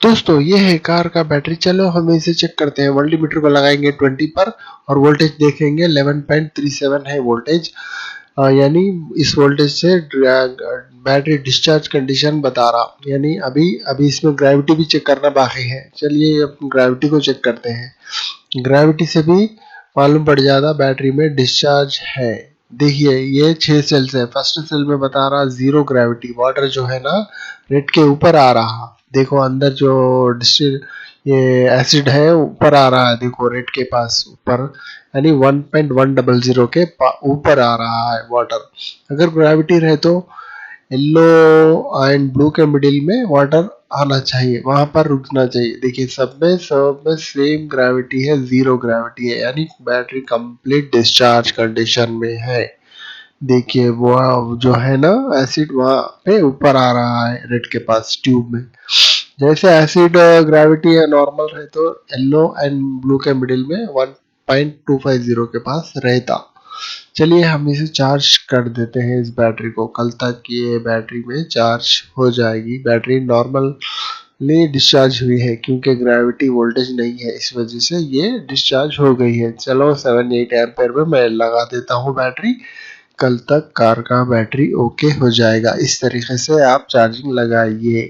दोस्तों ये है कार का बैटरी। चलो हम इसे चेक करते हैं। वोल्टमीटर को लगाएंगे 20 पर और वोल्टेज देखेंगे 11.37 है वोल्टेज। यानी इस वोल्टेज से बैटरी डिस्चार्ज कंडीशन बता रहा, यानी अभी अभी इसमें ग्रेविटी भी चेक करना बाकी है। चलिए अब ग्रेविटी को चेक करते हैं। ग्रेविटी से भी मालूम पड़ जाता बैटरी में डिस्चार्ज है। देखिए ये 6 सेल्स है। फर्स्ट सेल में बता रहा 0 ग्रेविटी, वाटर जो है ना रेड के ऊपर आ रहा। देखो अंदर जो ये एसिड है ऊपर आ रहा है, देखो रेड के पास ऊपर, यानी 1.100 के ऊपर आ रहा है वाटर। अगर ग्रेविटी रहे तो येलो एंड ब्लू के मिडिल में वाटर आना चाहिए, वहां पर रुकना चाहिए। देखिए सब में सेम ग्रेविटी है, 0 ग्रेविटी है, यानी बैटरी कंप्लीट डिस्चार्ज कंडीशन में है। देखिए वो जो है ना एसिड वहां पे ऊपर आ रहा है रेड के पास ट्यूब में। जैसे एसिड ग्रेविटी है नॉर्मल है तो येलो एंड ब्लू के मिडिल में 1.250 के पास रहता। चलिए हम इसे चार्ज कर देते हैं इस बैटरी को। कल तक ये बैटरी में चार्ज हो जाएगी। बैटरी नॉर्मली डिस्चार्ज हुई है क्योंकि ग्रेविटी वोल्टेज नहीं है, इस वजह से ये डिस्चार्ज हो गई है। चलो 7-8 एम्पेयर में मैं लगा देता हूँ बैटरी। कल तक कार का बैटरी ओके हो जाएगा। इस तरीके से आप चार्जिंग लगाइए।